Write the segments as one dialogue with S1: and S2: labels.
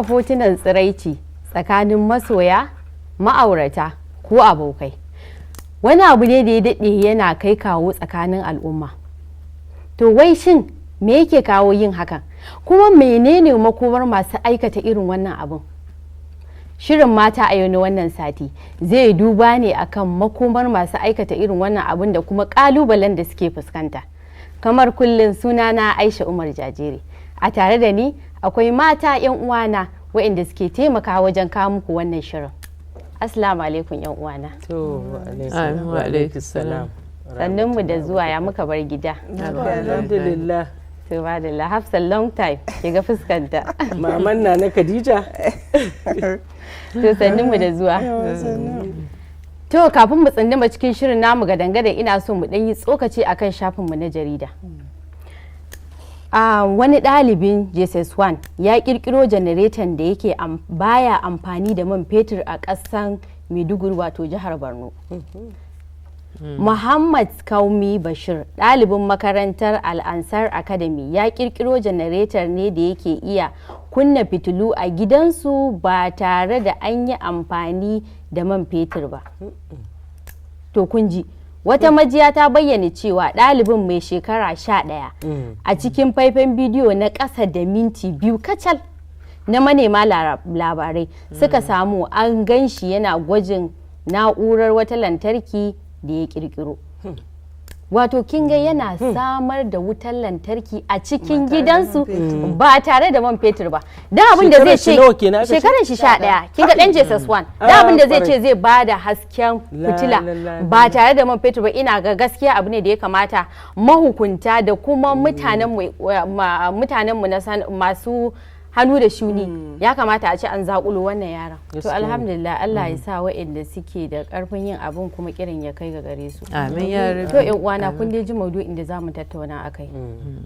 S1: tura hotunan tsiraici tsakanin masoya, ma'aurata ko abokai wani abu ne da ya daɗe yana kai kawo tsakanin al'umma. To wai shin me yake kawo yin hakan, kuma menene makomar masu aikata irin wannan abun? Shirin mata a yau na wannan sati zai duba ne akan makomar masu aikata irin wannan abun da kuma ƙalubalen da suke fuskanta. Kamar kullum, sunana Aisha Umar Jajere, a tare da ni akwai mata 'yan uwana waɗanda suke taimakawa wajen kawo muku wannan shirin. Assalamu alaikum 'yan uwana.
S2: Wa alaikum salam.
S1: Sannun mu da zuwa, ya muka bar gida.
S2: Alhamdulillah.
S1: To ba da Hafsa, long time ke ga fuskanta.
S2: Maman na Khadija.
S1: To sannun mu da zuwa. To kafin mu tsindima cikin shirin namu ga dangane, ina so mu ɗan yi tsokaci akan shafin mu na jarida. Wani ɗalibin JSS1 ya ƙirƙiro janareton da yake baya amfani da man fetur a ƙasan Maiduguri, wato jihar Borno. Muhammad Kaumi Bashir, ɗalibin makarantar Al-Ansar Academy, ya ƙirƙiro janareton ne da yake iya kunna fitilu a gidansu ba tare da an yi amfani da man fetur ba. To kun ji, wata majiya ta bayyana cewa ɗalibin mai shekara 11 a cikin faifan bidiyo na ƙasa da minti 2 kacal na manema labarai suka samu an gan shi yana gwajin na'urar wata lantarki da ya ƙirƙiro. Wato kin ga yana samar da wutar lantarki a cikin gidansu ba tare da man fetur ba. Da abin da zai ce shekarar shi 11, kin ga dan JSS1, da abin da zai ce zai bada hasken fitila ba tare da man fetur ba, ina ga gaskiya abu ne da ya kamata mahukunta da kuma mutanen mu na masu hannu da shuni ya kamata a ce an zakulo wannan yaran. To alhamdulillah, Allah ya sa waɗanda suke da karfin yin abun kuma kirin ya kai ga gare su.
S2: Amin ya rabbi.
S1: To ƴan uwana, kun dai ji maudu'in da zamu tattauna akai.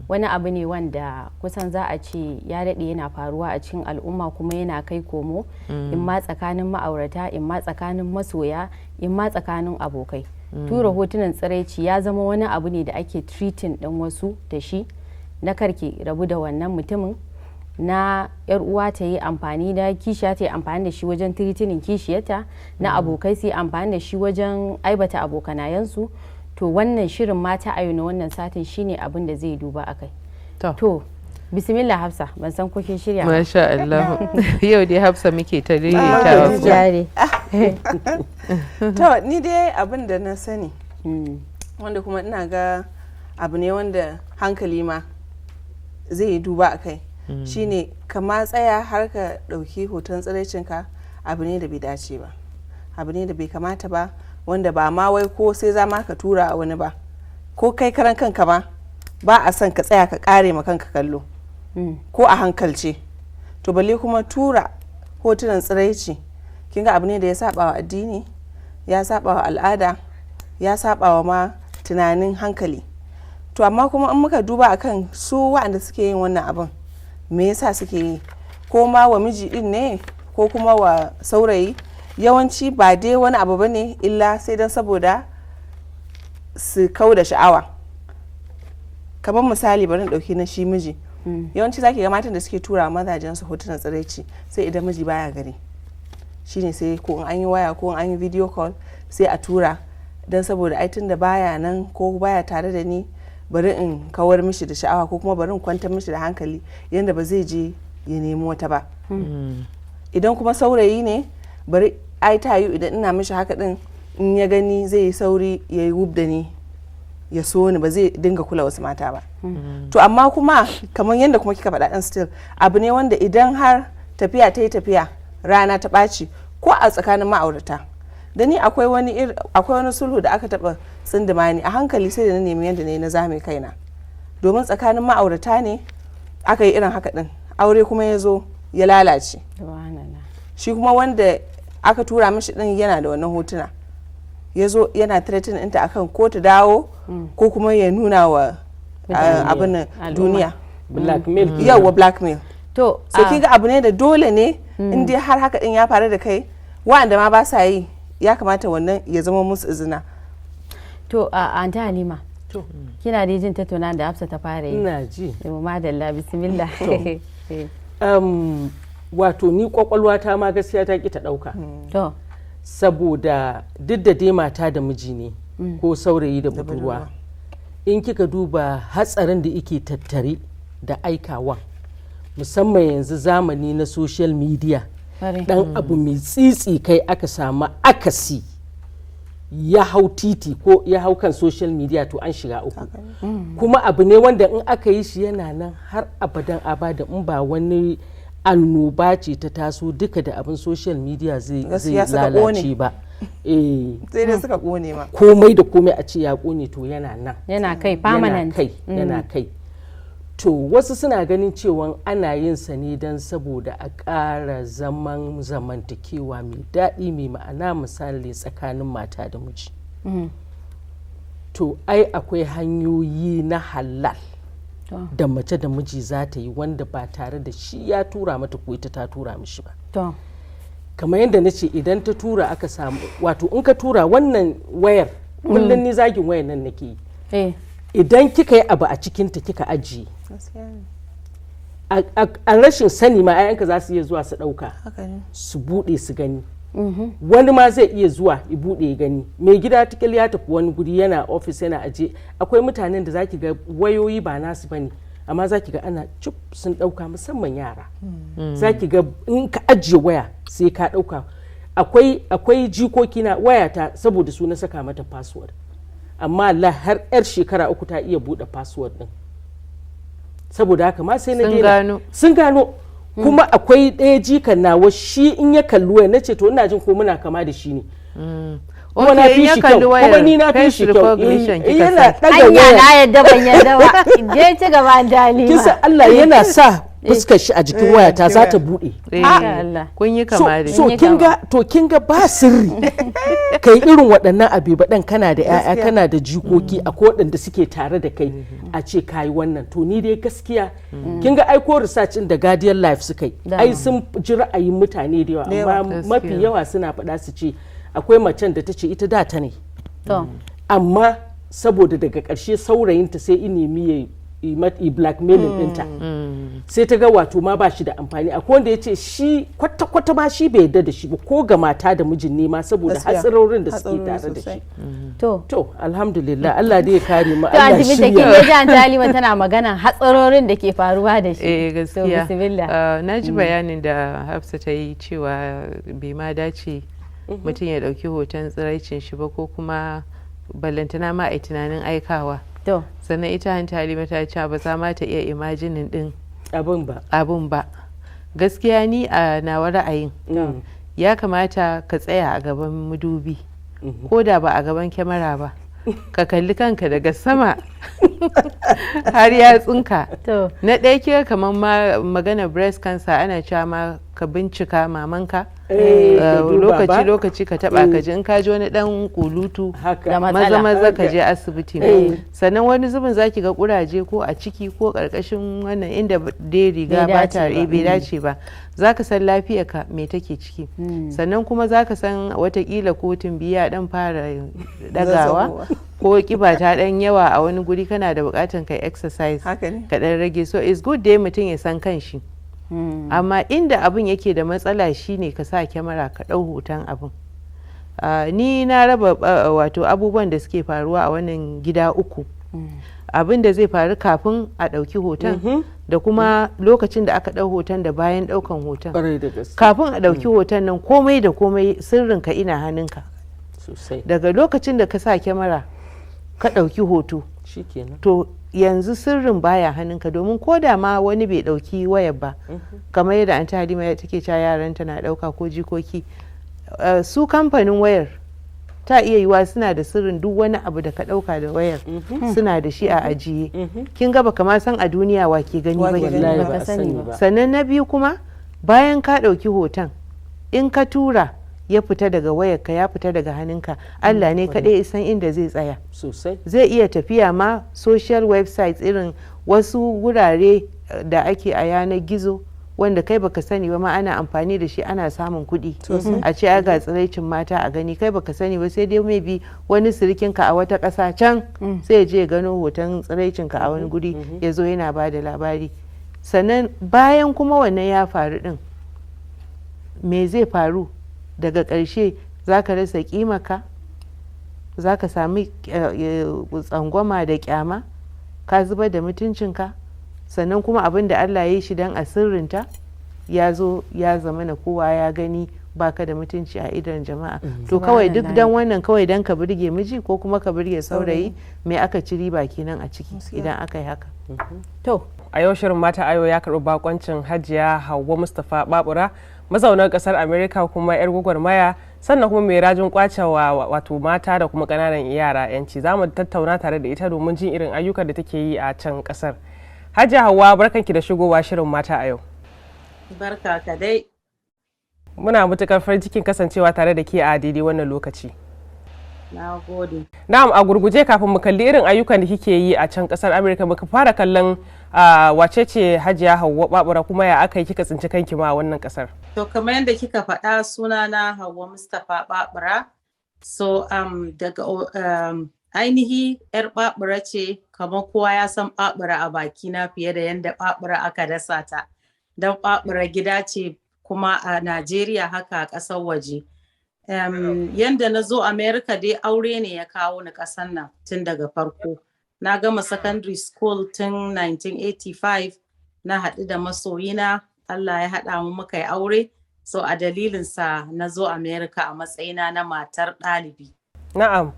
S1: Wani abu ne wanda kusan za a ce ya daɗe yana faruwa a cikin al'umma kuma yana kai komo, in ma tsakanin ma'aurata, in ma tsakanin masoya, in ma tsakanin abokai. Tura hotunan tsiraici ya zama wani abu ne da ake treating ɗin wasu da shi, na karki rabu da wannan mutumin, na yar uwa ta yi amfani da kishiya ta yi amfani da shi wajen tiritinin kishiyarta, na abokai su yi amfani da shi wajen aibata abokanayensu. To wannan shirin mata a yau na wannan satin shine abin da zai duba akai. To bismillah Hafsa, ban san ko kin shirya ba.
S2: Masha Allah. Yau dai Hafsa muke ta ririta
S1: jare.
S3: To ni dai abin da na sani wanda kuma ina ga abu ne wanda hankali ma zai yi duba akai. Shine kama tsaya har ka ɗauki hoton tsiraicinka, abu ne da bai dace ba, abu ne da bai kamata ba, wanda ba ma wai ko sai za ma ka tura a wani ba, ko kai karan kanka ma ba a son ka tsaya ka kare ma kanka kallo ko a hankalce. To balle kuma tura hotunan tsiraici, kin ga abu ne da ya saba wa addini, ya saba wa al'ada, ya saba wa ma tunanin hankali. To amma kuma in muka duba akan su waɗanda suke yin wannan abin, me yasa suke yi, ko ma wa miji din ne ko kuma wa saurayi, yawanci ba dai wani abu bane illa sai dan saboda su kau da sha'awa. Kamar misali, bari na dauki na shi miji, yawanci zaki ga matan da suke tura mazajen su hotunan tsiraici sai idan miji baya gari, shine sai ko in an yi waya ko in an yi video call sai a tura, dan saboda ai tunda baya nan ko baya tare da ni, bari in kawar mishi da sha'awa ko kuma bari in kwantar mishi da hankali yadda ba zai je ya nemi wata ba. Idan kuma saurayi ne, bari ai ta yi idan ina mishi haka din, in ya gani zai yi sauri ya yi wub da ni, ya so ni, ba zai dinga kula wasu mata ba. To amma kuma kamar yadda kuma kika faɗa ɗan still abu ne wanda idan har tafiya ta yi tafiya, rana ta ɓaci, ko a tsakanin ma'aurata. Da ni akwai wani sulhu da aka taba tsindima ni a hankali, sai da na nemi yadda ne na zame kaina, domin tsakanin ma'aurata ne aka yi irin haka din, aure kuma ya zo ya lalace. Shi kuma wanda aka tura mishi din yana da wannan hotuna, ya zo yana threatening ɗinta akan ko ta dawo ko kuma ya nuna wa abin duniya,
S2: blackmail.
S3: Yawwa blackmail.
S1: To
S3: so kinga abu ne da dole ne in dai har haka din ya faru da kai, wa'anda ma ba sa yi ya kamata wannan ya zama musu izina.
S1: To Anta Halima, kina da jin tattauna da Hafsa ta fara yi?
S2: Ina ji.
S1: Madalla, bismillah.
S4: wato ni kwakwalwata ma gaskiya ta ki ta ɗauka. Saboda duk da dai mata da miji ne ko saurayi da budurwa, in kika duba hatsarin da yake tattare da aikawa, musamman yanzu zamani na social media, dan abu mai tsitsi kai aka samu akasi ya hau titi ko ya hau kan social media, to an shiga uku. Kuma abu ne wanda in aka yi shi yana nan har abadan abada, in ba wani annoba ce ta taso duka da abin social media zai lalace ba.
S3: Sai dai suka kone ma
S4: komai da komai a ce ya kone, to yana nan,
S1: yana kai permanent,
S4: yana kai. To wasu suna ganin cewa ana yin sa ne don saboda a ƙara zamantakewa mai daɗi mai ma'ana, misali tsakanin mata da miji. To ai akwai hanyoyi na halal da mace da miji za ta yi wanda ba tare da shi ya tura mata ko ita ta tura mishi ba. Kamar yadda na ce, idan ta tura aka samu, wato in ka tura wannan wayar, kullum ni zagin wayar nan nake yi, idan kika yi abu a cikinta kika ajiye, a rashin sani ma 'ya'yanka za su iya zuwa su ɗauka su buɗe su gani. Wani ma zai iya zuwa ya buɗe ya gani. Mai gida tikil ya tafi wani guri, yana ofis yana aje. Akwai mutanen da zaki ga wayoyi ba nasu bane, amma zaki ga ana cip sun ɗauka, musamman yara. Zaki ga in ka ajiye waya sai ka ɗauka. Akwai jikoki na wayata saboda su na saka mata password, amma Allah har 'yar shekara 3 ta iya buɗe password ɗin. Saboda haka ma sai na daina. Sun gano. Kuma akwai ɗaya jikan nawa, shi in ya kalli waya nace to ina jin ko muna kama da shi ne. Kuma na fi shi kyau, kuma ni na fi shi kyau. Yana ɗaga waya.
S1: Na yadda ban yadda ba. Je ci gaba Dalima.
S4: Kisa Allah yana sa fuskar shi a jikin wayata za ta buɗe.
S2: Kun yi kama da
S4: so kin ga ba sirri kai irin waɗannan abubuwan, kana da 'ya'ya kana da jikoki a waɗanda suke tare da kai, a ce kayi wannan. To ni dai gaskiya kin ga aiko research da Guardian Life suka yi, ai sun ji ra'ayin mutane da yawa, amma mafi yawa suna faɗa su ce akwai macen da ta ce ita da ta ne, amma saboda daga ƙarshe saurayinta sai in nemi ya blackmailing ɗinta, sai ta ga wato ma ba shi da amfani. Akwai wanda ya ce shi kwata-kwata ma shi bai yarda da shi ba, ko ga mata da mijin ne ma, saboda hatsarorin da suke tare da shi. To alhamdulillah, Allah dai ya kare mu, Allah shi ya.
S1: To kin ga Dalima tana magana hatsarorin da ke faruwa da shi.
S2: Gaskiya. Na ji bayanin da Hafsa ta yi cewa bai ma dace mutum ya ɗauki hoton tsiraicin shi ba, ko kuma ballantana ma a tunanin aikawa. Sannan ita Halima ta ce ba za ma ta iya imajinin din abun ba. Gaskiya ni a nawa ra'ayin ya kamata ka tsaya a gaban madubi, ko da ba a gaban kyamara ba, ka kalli kanka daga sama har yatsunka. Na ɗaya kira kamar magana breast cancer, ana cewa ma ka bincika mamanka lokaci ka taba ka ji in ka ji wani dan kulutu maza ka je asibiti. Sannan wani zubin zaki ga kuraje ko a ciki ko karkashin wannan inda dai riga ba ta bai dace ba, zaka san lafiyarka me take ciki. Sannan kuma zaka san watakila ko tumbiya dan fara dagawa ko kiba ta dan yawa a wani guri, kana da bukatan kai exercise ka dan rage. So it's good dai mutum ya san kanshi. Amma inda abin yake da matsala shine ka sa kyamara ka ɗau hoton abin. Ni na raba wato abubuwan da suke faruwa a wannan gida uku. Abin da zai faru kafin a ɗauki hoton, da kuma lokacin da aka ɗau hoton, da bayan ɗaukan hoton. Kafin a ɗauki hoton nan komai da komai sirrinka ina hannunka. Daga lokacin da ka sa kyamara ka ɗauki hoto, to yanzu sirrin baya hannunka, domin ko da ma wani bai dauki wayar ba, kamar yadda an Halima take cewa yaranta na dauka ko jikoki, su kamfanin wayar ta iya yiwa suna da sirrin duk wani abu da ka dauka da wayar, suna da shi a ajiye. Kin ga baka ma san a duniya wa ke gani ba. Sannan na biyu kuma, bayan ka dauki hoton, in ka tura ya fita daga wayarka, ya fita daga hannunka, Allah ne kaɗai isan inda zai tsaya. Zai iya tafiya ma social websites, irin wasu wurare da ake a yanar gizo wanda kai baka sani ba ma, ana amfani da shi ana samun kuɗi. A ce ga tsiraicin mata a gani, kai baka sani ba, sai dai maybe wani sirikinka a wata ƙasa can sai je gano hoton tsiraicinka a wani guri ya zo yana ba da labari. Sannan bayan kuma wannan ya faru din, me zai faru daga ƙarshe? Za ka rasa ƙimaka, za ka sami tsangwama da ƙyama, ka zubar da mutuncinka, sannan kuma abin da Allah ya yi shi don a sirrinta ya zo ya zama na kowa ya gani baka da mutunci a idon jama'a. To kawai duk dan wannan, kawai dan ka burge miji ko kuma ka burge saurayi, me aka ci riba kenan a ciki idan aka yi haka?
S5: To a yau shirin mata ayo ya karɓi bakoncin Hajiya Hauwa Mustapha Babura, mazaunar ƙasar Amerika kuma 'yar gwagwarmaya, sannan kuma mai rajin kwacewa wato mata da kuma ƙananan yara 'yanci. Za mu tattauna tare da ita domin jin irin ayyukan da take yi a can ƙasar. Hajiya Hauwa, barkanki da shigowa shirin mata a yau.
S6: Barka ka dai.
S5: Muna matuƙar farin cikin kasancewa tare da ke a daidai wannan lokaci.
S6: Na gode.
S5: Na'am, a gurguje kafin mu kalli irin ayyukan da kike yi a can ƙasar Amerika, muka fara kallon wace ce Hajiya Hauwa Babura kuma ya aka yi kika tsinci kanki ma a wannan ƙasar?
S6: To kamar yadda kika faɗa, sunana Hauwa Mustapha Babura. So daga ainihi 'yar Babura ce, kamar kowa ya san Babura a bakina fiye da yadda Babura aka dasa ta. Don Babura gida ce kuma a Najeriya haka a ƙasar waje. Yanda na zo America dai aure ne ya kawo ni ƙasar nan tun daga farko. Na gama secondary school tun 1985, na haɗu da masoyina, Allah ya haɗa mu muka yi aure. So a dalilinsa na zo America a matsayina na matar ɗalibi.
S5: Na'am.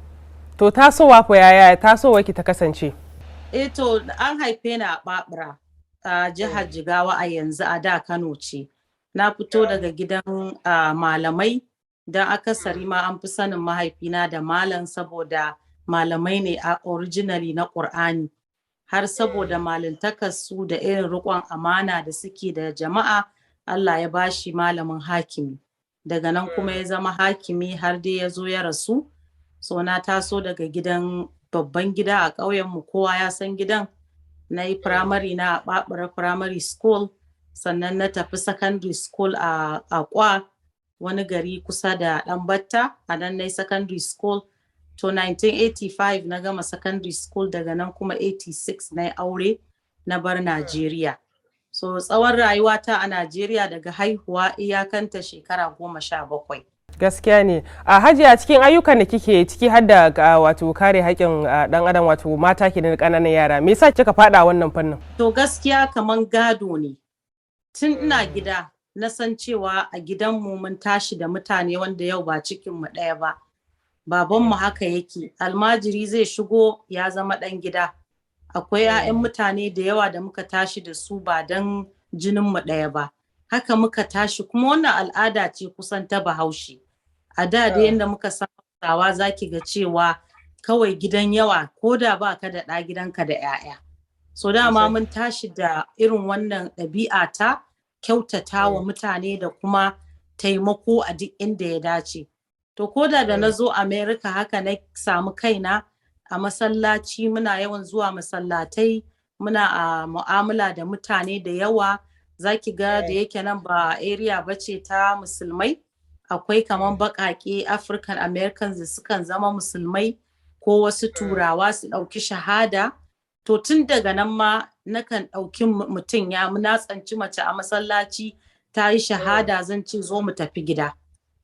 S5: To tasowa fa yaya tasowa ki ta kasance?
S6: To an haife ni a Babura, a jihar Jigawa a yanzu, a da Kano ce. Na fito daga gidan malamai, don akasari ma an fi sanin mahaifina da malam saboda malamai ne a originally na Ƙur'ani. Har saboda malintakarsu da irin riƙon amana da suke da jama'a, Allah ya bashi malamin hakimi. Daga nan kuma ya zama hakimi har dai ya zo ya rasu. So na taso daga gidan babban gida a ƙauyenmu, kowa ya san gidan. Na yi firamare na a Babura Primary School, sannan na tafi secondary school a Kwa, wani gari kusa da Ɗanbatta. A nan na yi secondary school. To 1985 na gama secondary school, daga nan kuma 86 na yi aure na bar Najeriya. So tsawon rayuwata a Najeriya daga haihuwa iyakanta shekara 17.
S5: Gaskiya ne. A Hajiya, cikin ayyukan da kike ciki har da wato kare haƙƙin ɗan adam, wato mata ke da ƙananan yara, me yasa kika faɗa wannan fannin?
S6: To gaskiya kaman gado ne. Tun ina gida na san cewa a gidanmu mun tashi da mutane wanda yau ba cikinmu ɗaya ba. Babanmu haka yake, almajiri zai shigo ya zama ɗan gida. Akwai 'ya'yan mutane da yawa da muka tashi da su ba don jininmu ɗaya ba. Haka muka tashi, kuma wannan al'ada ce kusan ta Bahaushe. A da yadda muka san Hausawa za ki ga cewa kawai gidan yawa, ko da ba ka da ɗa gidanka da 'ya'ya. So dama mun tashi da irin wannan ɗabi'a ta kyautata wa mutane da kuma taimako a duk inda ya dace. To ko da na zo America haka na samu kaina a masallaci, muna yawan zuwa masallatai, muna a mu'amala da mutane da yawa. Za ki ga da yake nan ba area bace ta musulmai, akwai kaman baƙaƙe African Americans da sukan zama musulmai, ko wasu turawa su ɗauki shahada. To tun daga nan ma nakan ɗauki mutum, ya na tsanci mace a masallaci ta yi shahada, zan ce zo mu tafi gida.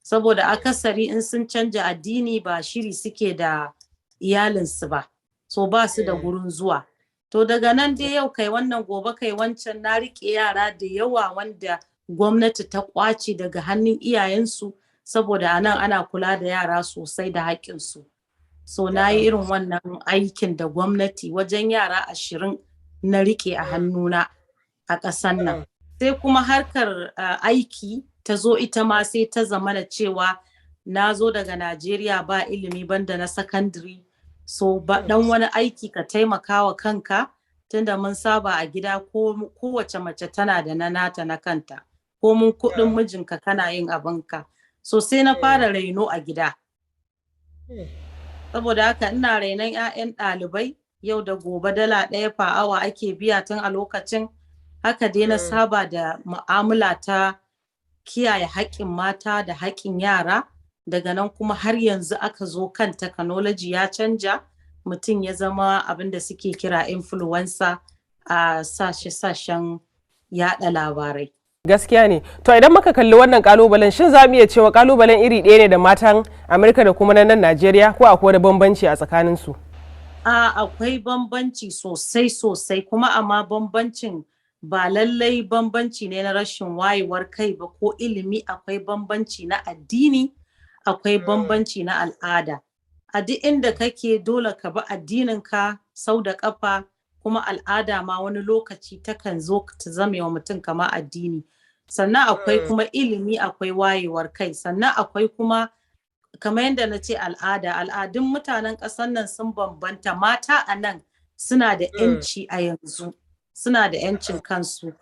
S6: Saboda akasari in sun canja addini ba shiri suke da iyalinsu ba, so ba su da gurin zuwa. To daga nan dai yau kai wannan gobe kai wancan, na riƙe yara da yawa wanda gwamnati ta ƙwace daga hannun iyayensu, saboda a nan ana kula da yara sosai da haƙƙinsu. So na yi irin wannan aikin da gwamnati, wajen yara 20 na riƙe a hannuna a ƙasan nan. Sai kuma harkar aiki ta zo ita ma, sai ta zama da cewa na zo daga Najeriya ba ilimi banda na secondary. So ba dan wani aiki ka taimaka wa kanka, tunda mun saba a gida kowace mace tana da na nata na kanta, ko mun kuɗin mijinka kana yin abinka. So sai na fara raino a gida. Saboda haka ina rainon 'ya'yan ɗalibai, yau da gobe $1 per hour ake biya tun a lokacin. Haka dai na saba da mu'amala ta kiyaye haƙƙin mata da haƙƙin yara. Daga nan kuma har yanzu aka zo kan technology ya canja, mutum ya zama abin da suke kira influencer a sashen yaɗa labarai.
S5: Gaskiya ne. To idan muka kalli wannan kalubalen shin za mu iya cewa kalubalen iri ɗaya ne da matan Amerika da kuma na nan Najeriya ko akwai da bambanci a tsakanin su?
S6: Akwai bambanci sosai kuma amma bambancin ba lallai bambanci ne na rashin wayewar kai ba ko ilimi, akwai bambanci na addini, akwai bambanci na al'ada. A duk inda kake dole ka bi addininka sau da kafa, kuma al'ada ma wani lokaci takan zo ta zame wa mutum kama addini. Sannan akwai kuma ilimi, akwai wayewar kai, sannan akwai kuma kamar yadda na ce al'adun mutanen ƙasar nan sun bambanta. Mata a nan suna da 'yanci a yanzu, suna da 'yancin kansu,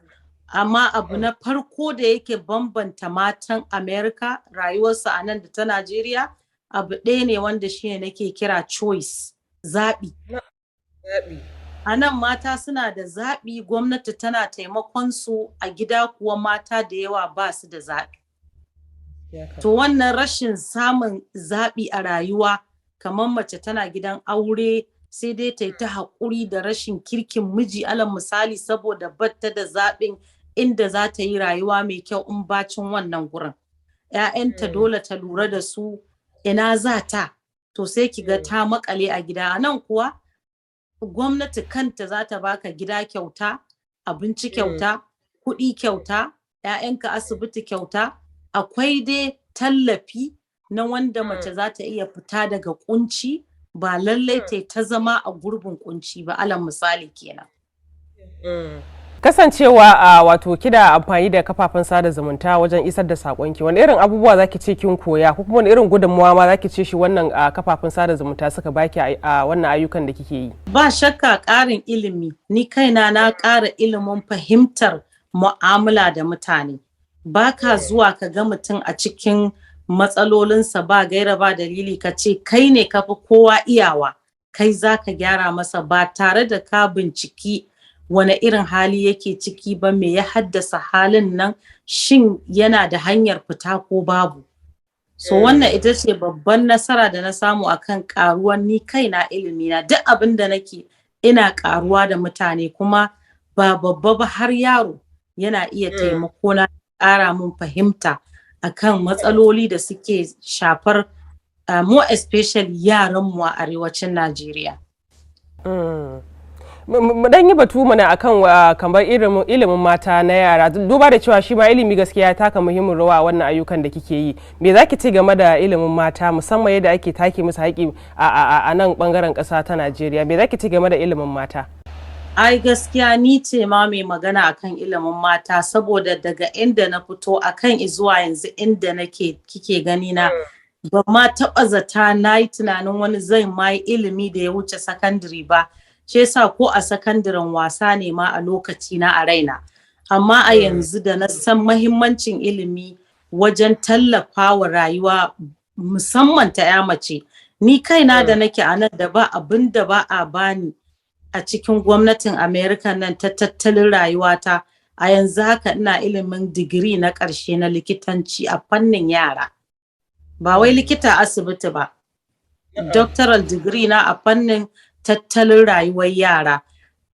S6: amma abu na farko da yake bambanta matan Amerika rayuwarsu a nan da ta Najeriya abu ɗaya ne wanda shine nake kira choice, zaɓi. A nan mata suna da zaɓi, gwamnati tana taimakon su, a gida kuwa mata da yawa ba su da zaɓi. To wannan rashin samun zaɓi a rayuwa, kamar mace tana gidan aure sai dai ta yi ta haƙuri da rashin kirkin miji, alal misali, saboda batta da zaɓin inda za ta yi rayuwa mai kyau in bacin wannan gurin. 'Ya'yanta dole ta lura da su, ina za ta, to sai ki ga ta makale a gida. A nan kuwa gwamnati kanta za ta baka gida kyauta, abinci kyauta, kuɗi kyauta, 'ya'yanka asibiti kyauta. Akwai dai tallafi na wanda mace za ta iya fita daga kunci, ba lallai ta zama a gurbin kunci ba, alal misali kenan.
S5: Kasancewa a wato kida amfani da kafafen sada zumunta wajen isar da sakonki, wani irin abubuwa zaki ce kin koya ko kuma wani irin gudunmawa ma zaki ce shi wannan kafafen sada zumunta suka baki a wannan ayyukan da kike yi?
S6: Ba shakka ƙarin ilimi, ni kaina na ƙara ilimin fahimtar mu'amala da mutane. Baka zuwa ka ga mutum a cikin matsalolinsa ba gaira ba dalili ka ce kai ne ka fi kowa iyawa, kai za ka gyara masa, ba tare da ka binciki wane irin hali yake ciki ba, me ya haddasa halin nan, shin yana da hanyar fita ko babu. So wannan ita ce babban nasara da na samu akan karuwan ni kaina ilimina. Duk abin da nake ina karuwa da mutane, kuma ba babba ba har yaro yana iya taimako na, ƙara mun fahimta akan matsaloli da suke shafar more especially yaranmu a arewacin Najeriya.
S5: Mu dan yi batu mana akan kamar ilimin mata na yara, duba da cewa shi ma ilimi gaskiya ya taka muhimmin rawa a wannan ayyukan da kike yi. Me zaki ce game da ilimin mata, musamman yadda ake take musu haƙi a nan bangaren ƙasa ta Najeriya? Me zaki ce game da ilimin mata?
S6: Ai gaskiya ni ce ma mai magana akan ilimin mata, saboda daga inda na fito akan zuwa yanzu inda kike gani na, ba ma taɓa zata na yi tunanin wani zai ma yi ilimi da ya wuce sakandare ba. Shi yasa ko a sakandaren wasa ne ma a lokaci na a raina. Amma a yanzu da na san mahimmancin ilimi wajen tallafawa rayuwa musamman ta 'ya mace, ni kaina da nake a nan da ba abin da ba a bani a cikin gwamnatin Amerika nan ta tattalin rayuwata, a yanzu haka ina ilimin digiri na ƙarshe na likitanci a fannin yara. Ba wai likita asibiti ba, doctoral degree na a fannin tattalin rayuwar yara.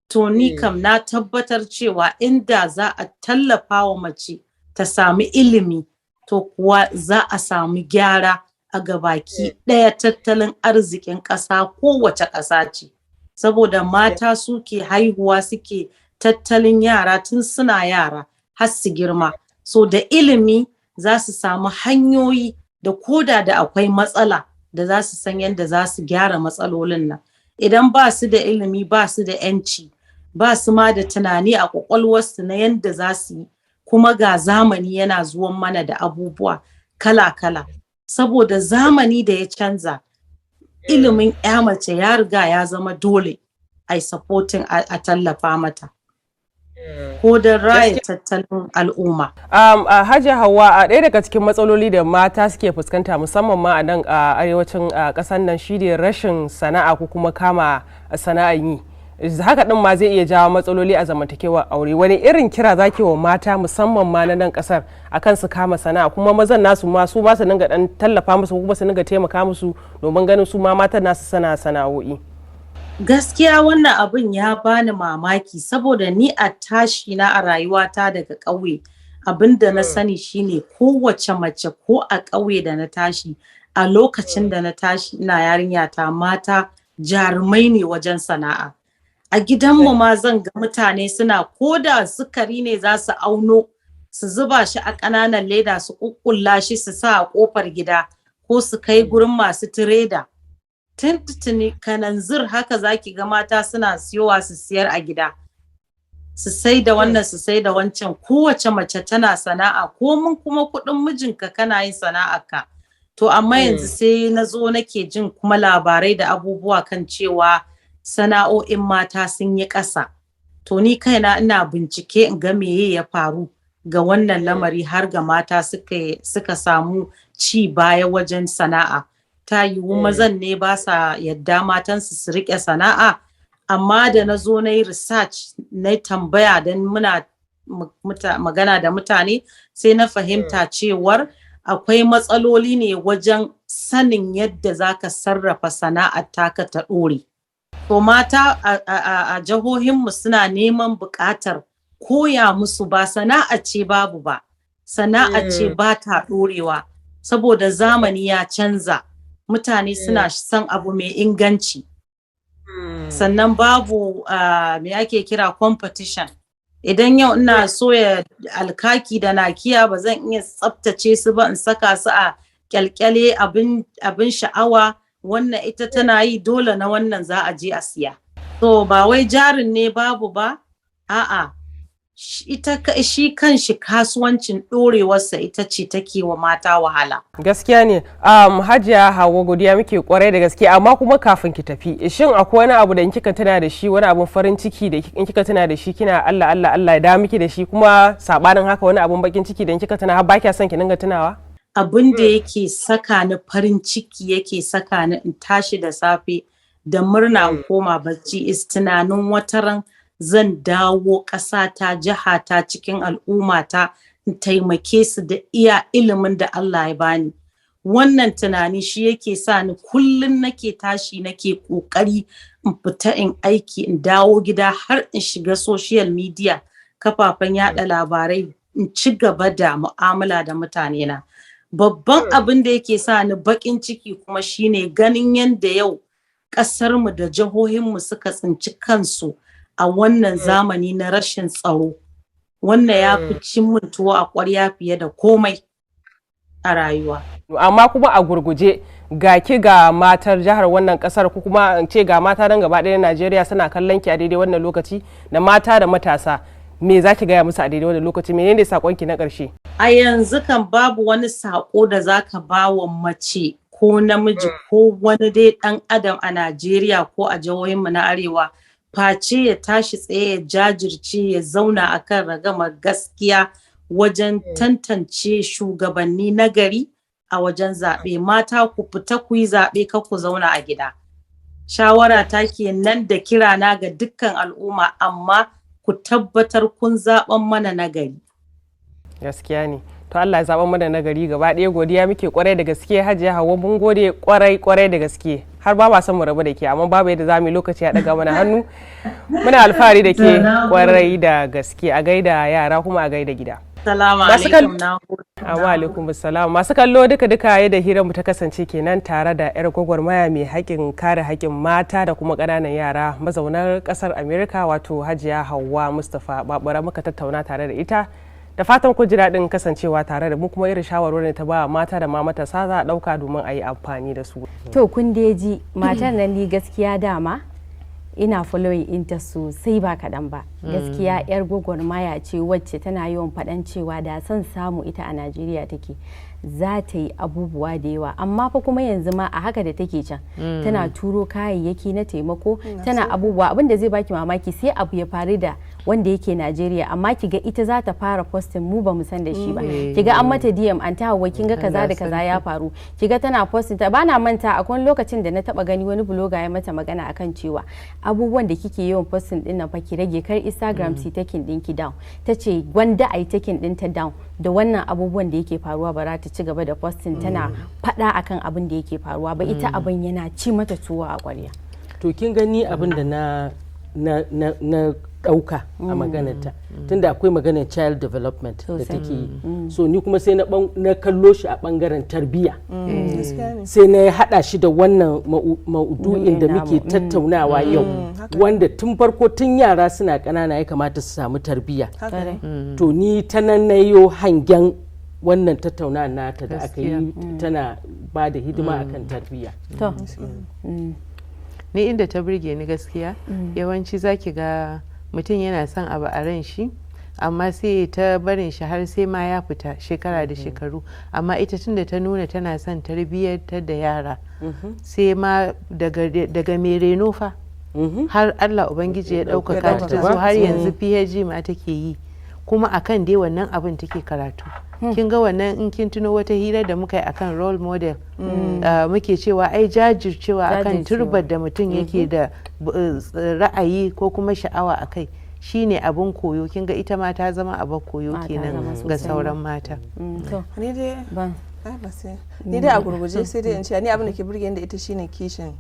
S6: To ni kam na tabbatar cewa inda za a tallafa wa mace ta sami ilimi, to kuwa za a sami gyara a gabaki ɗaya tattalin arzikin ƙasa, kowace ƙasa ce. Saboda mata suke haihuwa, suke tattalin yara tun suna yara har su girma. So da ilimi za su samu hanyoyi da koda da akwai matsala da za su san yadda za su gyara matsalolin nan. Idan ba su da ilimi, ba su da 'yanci, ba su ma da tunani a kwakwalwarsu na yadda za su yi, kuma ga zamani yana zuwan mana da abubuwa kala-kala. Saboda zamani da ya canza, ilimin 'ya mace ya riga ya zama dole a supporting, a tallafa mata. Ko da raya tattalin al'umma.
S5: Hajiya Hauwa, ɗaya daga cikin matsaloli da mata suke fuskanta musamman ma a nan a arewacin ƙasar nan shi ne rashin sana'a ko kuma kama sana'an yi. Haka ɗin ma zai iya jawo matsaloli a zamantakewar aure. Wani irin kira zaki wa mata musamman ma na nan ƙasar akan su kama sana'a, kuma mazan nasu ma su ma su dinga ɗan tallafa musu, kuma su dinga taimaka musu domin ganin su ma matan nasu sana sana'o'i?
S6: Gaskiya wannan abin ya bani mamaki, saboda ni a tashi na a rayuwata daga ƙauye abin da na sani shine kowace mace ko a ƙauye da na tashi a lokacin da na tashi ina yarinya ta mata jarumai ne wajen sana'a. A gidanmu ma zan ga mutane suna koda sukari ne za su auno su zuba shi a ƙananan leda su ƙuƙƙulla shi su sa a ƙofar gida ko su kai gurin masu tireda. Tuntuni kananzir haka zaki ga mata suna siyowa su siyar a gida. Su sai da wannan su sai da wancan, kowace mace tana sana'a ko mun kuma kuɗin mijinka kana yin sana'arka. To amma yanzu sai na zo nake jin kuma labarai da abubuwa kan cewa sana'o'in mata sun yi ƙasa. To ni kaina ina bincike in ga meye ya faru ga wannan lamari har ga mata suka samu ci baya wajen sana'a. Ta yiwu mazan ne ba sa yadda matansu su riƙe sana'a, amma da na zo na yi research na tambaya don muna magana da mutane sai na fahimta cewar akwai matsaloli ne wajen sanin yadda za ka sarrafa sana'ar taka ta ɗore. To mata a jihohinmu suna neman buƙatar koya musu ba sana'a ce babu ba, sana'a ce ba ta ɗorewa saboda zamani ya canza. Mutane suna son abu mai inganci. Sannan babu me ake kira competition. Idan yau ina soya alkaki da nakiya ba zan iya tsaftace su ba in saka su a kyalkyale abin sha'awa, wannan ita tana yi dole na wannan za a je a siya. So ba wai jarin ne babu ba, a'a shi kanshi kasuwancin ɗorewarsa ita ce take wa mata wahala.
S5: Gaskiya ne. Hajiya Hauwa godiya muke kwarai da gaske, amma kuma kafin ki tafi shin akwai wani abu da in kika tuna da shi, wani abun farin ciki da in kika tuna da shi kina Allah ya da miki da shi, kuma sabanin haka wani abun bakin ciki da in kika tuna har ba kya son ki dinga tunawa?
S6: Abin da yake saka ni farin ciki yake saka ni in tashi da safe da murna in koma bacci is tunanin wataran zan dawo ƙasata, jihata, cikin al'ummata in taimake su da iya ilimin da Allah ya bani. Wannan tunani shi yake sa ni kullum nake tashi nake ƙoƙari in fita in aiki, in dawo gida har in shiga social media, kafafen yada labarai, in ci gaba da mu'amala da mutane na. Babban abin da yake sa ni baƙin ciki kuma shine ganin yadda yau ƙasarmu da jihohinmu suka tsinci kansu a wannan zamani na rashin tsaro. Wannan ya fi cin min tuwo a ƙwarya fiye da komai a rayuwa.
S5: Amma kuma a gurguje ga ki ga matar jihar wannan kasar, ko kuma in ce ga mata dan gaba ɗaya Najeriya suna kallon ki a daidai wannan lokaci, da mata da matasa, me za ki gaya musu a daidai wannan lokaci? Menene sakonki na ƙarshe?
S6: A yanzu kan babu wani sako da zaka ba wa mace ko namiji ko wani dai ɗan adam a Najeriya ko a jihohinmu na Arewa, face ya tashi tsaye, ya jajirce, ya zauna akan ragamar gaskiya wajen tantance shugabanni nagari a wajen zaɓe. Mata ku fita ku yi zaɓe, kar ku zauna a gida. Shawara ta kenan da kirana ga dukkan al'umma, amma ku tabbatar kun zaɓen mana nagari.
S5: Gaskiya ne. To Allah ya zaɓen mana nagari gaba ɗaya. Godiya muke kwarai da gaske Hajiya Hauwa, mun gode kwarai da gaske. Har ba son mu rabu da ke, amma babu yadda za mu yi, lokaci ya ɗaga mana hannu. Muna alfahari da ke kwarai da gaske. A gaida yara kuma a gaida gida.
S6: Salamu alaikum.
S5: Wa alaikum salam. Masu kallo duka yadda hirar mu ta kasance kenan tare da yar gwagwarmaya mai haƙin kare haƙin mata da kuma ƙananan yara mazaunar ƙasar Amerika, wato Hajiya Hauwa Mustapha Babura. Muka tattauna tare da ita. Da fatan ku ji daɗin kasancewa tare da mu, kuma irin shawarwarin ta ba mata da ma matasa za a ɗauka domin a yi amfani da su.
S1: To kun dai ji matar nan ni gaskiya dama ina following inta sosai ba kaɗan ba. Gaskiya yar gwagwarmaya ce wacce tana yawan faɗan cewa da son samu ita a Najeriya take, za ta yi abubuwa da yawa, amma fa kuma yanzu ma a haka da take can tana turo kayayyaki na taimako, tana abubuwa. Abin da zai baki mamaki, sai abu ya faru da wanda yake Najeriya, amma kiga ita za ta fara posting, mu ba mu san da shi ba. Kiga an mata DM, an ta Hauwa kin ga kaza da kaza ya faru, kiga tana posting ta. Bana manta akwai lokacin da na taba gani wani blogger ya mata magana akan cewa abubuwan da kike yawan posting din nan fa ki rage, kar Instagram si taking dinki down. Tace gwanda ai taking din ta down da wannan abubuwan da yake faruwa, ba za ta ci gaba da posting tana fada akan abin da yake faruwa ba. Ita abin yana ci mata tuwo a ƙwarya.
S4: To kin gani abin da na ɗauka a maganarta tunda akwai maganar child development da take yi so ni kuma sai na kallo shi a ɓangaren tarbiyya sai na haɗa shi da wannan maudu'in da muke tattaunawa yau wanda tun farko tun yara suna ƙanana ya kamata su samu tarbiyya to ni ta nan na yo hangen wannan tattaunawa nata da aka yi tana ba da hidima akan tarbiyya.
S2: Ni inda ta burge ni gaskiya yawanci zaki ga mutum yana son abu a ran shi amma sai ta barin shi har sai ma ya fita shekara da shekaru amma ita tunda ta nuna tana son tarbiyyar da yara sai ma daga mai reno fa har Allah Ubangiji ya ɗaukaka ta zo har yanzu PhD ma take yi kuma akan dai wannan abin take karatu. Kin ga wannan in kin tuno wata hira da muka yi akan role model muke cewa ai jajircewa akan turbar da mutum yake da ra'ayi ko kuma sha'awa akai shine abin koyo. Kin ga ita ma ta zama abin koyo kenan ga sauran mata.
S3: Ni dai a gurguje sai dai in ce ni abin da ke burge ni da ita shine kishin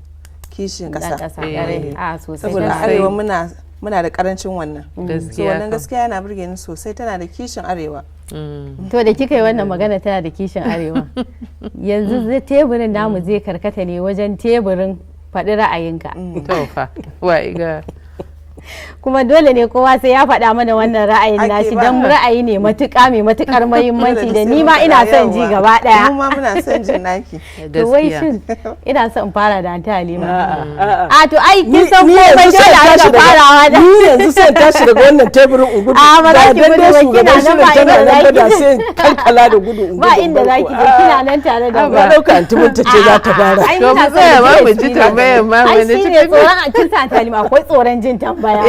S3: kasa. Saboda arewa muna da karancin wannan. So wannan gaskiya yana burge ni sosai, tana da kishin arewa.
S1: To da kika yi wannan magana tana da kishin arewa yanzu teburin namu zai karkata ne wajen teburin faɗi ra'ayinka.
S2: To fa wa'iga
S1: kuma dole ne kowa sai ya faɗa mana wannan ra'ayin nashi don ra'ayi ne matuƙa mai matuƙar muhimmanci da ni ma ina son ji gaba ɗaya.
S3: Mu ma muna son jin naki.
S1: To wai shin ina son fara da ta Halima. A to ai kin san ko ban dole a ga farawa da
S4: ni yanzu sai tashi daga wannan teburin in gudu.
S1: A ba za ki gudu ba kina nan ba inda zaki
S4: da sai kalkala da gudu in gudu.
S1: Ba inda zaki je kina nan tare da
S4: ba. Dauka antimin ta ce za ta fara.
S2: To mu tsaya ba mu ji tambayar ma wani
S1: cikin. Ai tsoron a kin sa Halima akwai tsoron jin tambaya.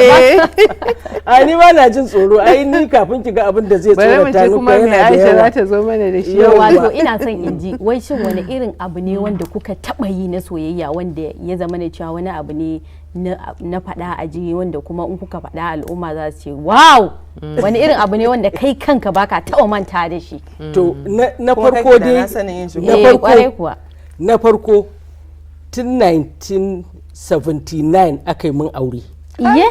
S4: Ai ni ba na jin tsoro, ai ni kafin ki ga abin da zai tsorata ni
S2: kuma mai Aisha za ta zo mana da shi.
S1: Wato ina son in ji wai shin wani irin abu ne wanda kuka taba yi na soyayya wanda ya zama ne cewa wani abu ne na faɗa a ji wanda kuma in kuka faɗa al'umma za su ce wow, wani irin abu ne wanda kai kanka baka taɓa manta da shi.
S4: To na farko dai na farko tun 1979 aka yi mun aure.
S1: Iye?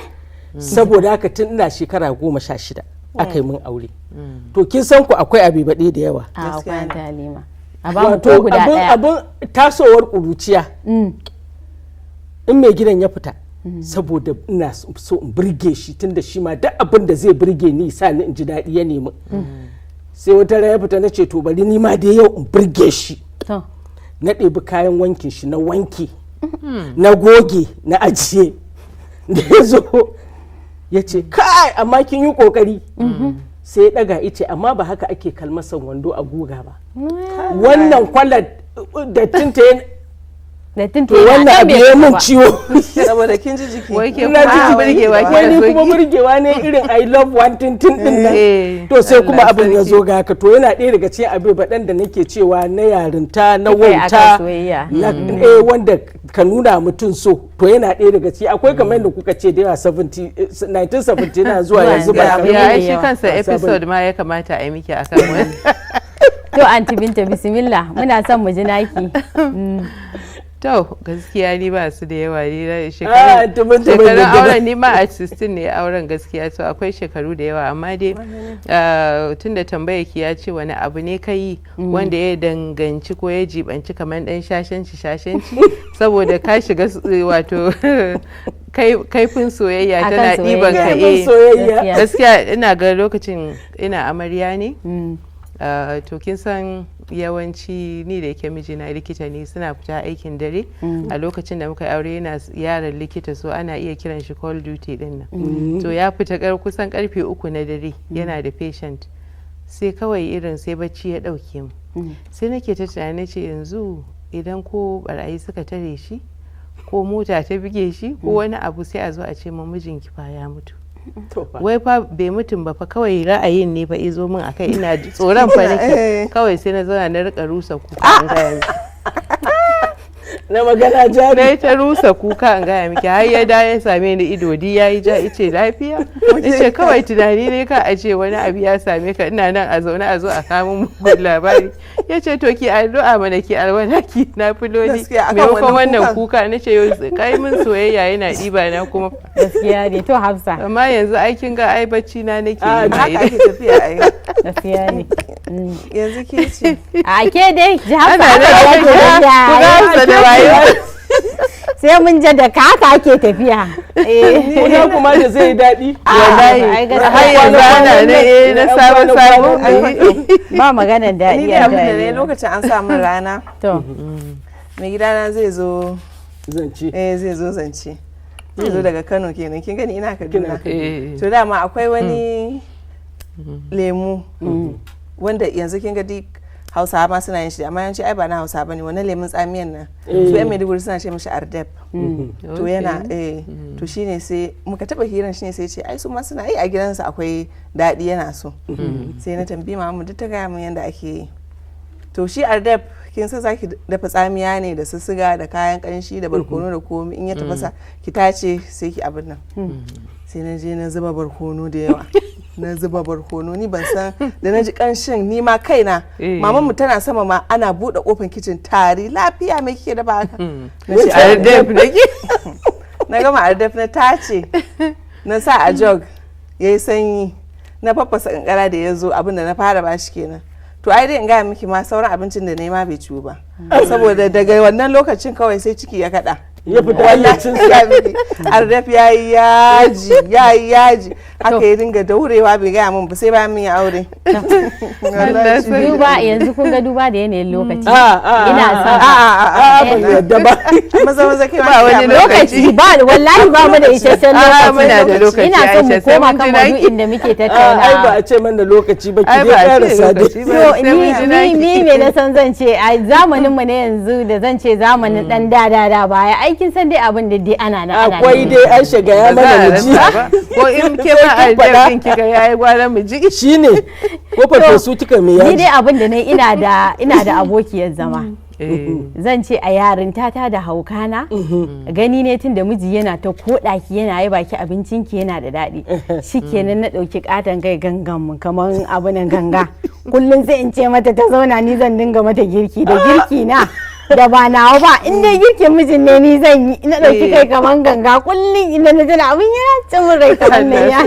S4: Saboda haka tun ina shekara 16 aka yi mun aure. To kin san ku akwai abubuwa da yawa.
S1: Akwai ta Halima. A ba mu to guda daya.
S4: Abun tasowar kuruciya. In mai gidan ya fita saboda ina so in burge shi tunda shi ma duk abin da zai burge ni sa ni in ji daɗi ya nemi. Sai wata rana ya fita na ce to bari ni ma dai yau in burge shi. Na ɗebi kayan wankin shi na wanke. Na goge na ajiye. Da ya zo ya ce kai amma kin yi kokari sai ya daga ice amma ba haka ake kalmasan wando a guga ba wannan kwalar da tinta to wannan abu ya mun ciwo
S3: saboda kin ji jiki
S2: wai ke kuma burgewa
S4: wani kuma burgewa ne irin I love one tintin din nan to sai kuma abin ya zo ga haka to yana ɗaya daga cikin abin baɗan da nake cewa na yarinta na wauta wanda ka nuna mutum so to yana ɗaya daga cikin akwai kamar yadda kuka ce da yawa 1970 na zuwa yanzu ba
S2: ya shi kansa episode ma ya kamata a yi miki akan wani.
S1: To Aunty Binta bismillah muna son mu ji naki.
S2: To gaskiya ni ba su da yawa ne shekarun auren ni ma a 16 ne auren gaskiya to akwai shekaru da yawa amma dai tun da tambaya ki ya ce wani abu ne ka yi wanda ya danganci ko ya jibanci kamar dan shashanci saboda ka shiga wato kaifin soyayya tana ɗiban ka gaskiya ina ga lokacin ina amarya ne to kin san yawanci ni da yake mijina likita ne suna fita aikin dare a lokacin da muka aure yana yaran likita so ana iya kiran shi call duty din nan to ya fita kusan karfe 3 na dare yana da patient sai kawai irin sai bacci ya dauke mu sai nake ta tunani ce yanzu idan ko barayi suka tare shi ko mota ta bige shi ko wani abu sai a zo a ce mijinki fa ya mutu wai fa bai mutum ba fa kawai ra'ayin ne fa izo min akai ina tsoron fa nake kawai sai na zauna na rika rusa kuka an ga yanzu
S4: na magana jari.
S2: Na ta rusa kuka an gaya miki har ya da ya same ni ido di yayi ja ice lafiya. Ice kawai tunani ne ka a ce wani abu ya same ka ina nan a zaune a zo a samu mugun labari. Ya ce to ki addu'a mana ki alwala ki na filoli. Maimakon wannan kuka na ce yau kai min soyayya yana ɗiba na kuma.
S1: Gaskiya ne to Hafsa.
S2: Amma yanzu ai kin ga ai bacci na nake
S3: yi. Haka ake tafiya ai.
S1: Gaskiya ne.
S3: Yanzu ke ce.
S1: A ke dai ji Hafsa sai mun je da haka ake tafiya.
S4: Kuna kuma da zai daɗi.
S2: Wallahi har yanzu ana ne na sabo
S1: ba maganar daɗi.
S3: Ni da abin da ne lokacin an samu rana.
S1: To.
S3: Mai gidana zai zo
S4: zance.
S3: Zai zo zance. Zai zo daga Kano kenan kin gani ina Kaduna. To dama akwai wani lemu wanda yanzu kin ga duk Hausawa ma suna yin shi amma yanci ai ba na Hausa bane wannan lemun tsamiyan nan to yan Maiduguri suna ce mishi ardep to yana to shine sai muka taba hiran shine sai ce ai su ma suna yi a gidansu akwai daɗi yana so sai na tambayi mamu duk ta gaya min yanda ake yi to shi ardep kin san zaki dafa tsamiya ne da sussuga da kayan kanshi da barkono da komai in ya tafasa ki tace sai ki abin nan sai na je na zuba barkono da yawa na zuba barkono ni ban san da na ji kanshin ni ma kaina maman mu tana sama ma ana bude kofar kicin tari lafiya mai kike da ba haka na ce ardef nake na gama ardef na tace na sa a jog yayi sanyi na faffasa kankara da ya zo abin da na fara bashi kenan to ai dai in gaya miki ma sauran abincin da na ma bai ciwo ba saboda daga wannan lokacin kawai sai ciki ya kada
S4: ya fita wallacin
S3: ardaf yayi yaji haka ya dinga daurewa bai gaya min ba sai bayan min ya aure
S1: duba yanzu kun ga duba da yanayin lokaci
S4: ina
S1: son
S4: ba yadda ba
S3: maza kai
S2: ba wani lokaci
S1: ba wallahi ba mu da isasshen
S2: lokaci
S1: ina son mu koma kan maudu'in da muke tattauna
S4: ai ba a ce man da lokaci ba ki dai karasa da
S1: ni me na san zan ce a zamanin mu ne yanzu da zan ce zamanin dan da baya aikin san dai abin da dai ana
S4: akwai dai an shiga ya mana miji
S2: ko in ke ma aljabin kika yayi gwara miji
S4: shine ko farfesu kika me yaji
S1: ni dai abin da ne ina da abokiyar zama zan ce a yarinta ta da haukana gani ne tun da miji yana ta koda ki yana yi baki abincin ki yana da daɗi shikenan na ɗauki katon kai gangan mu kaman abunan ganga kullum sai in ce mata ta zauna ni zan dinga mata girki da girki na da ba nawa ba in dai girkin mijin ne ni zan yi na ɗauki kai kaman ganga kullum idan na tana abin yana cin rai kaman nan ya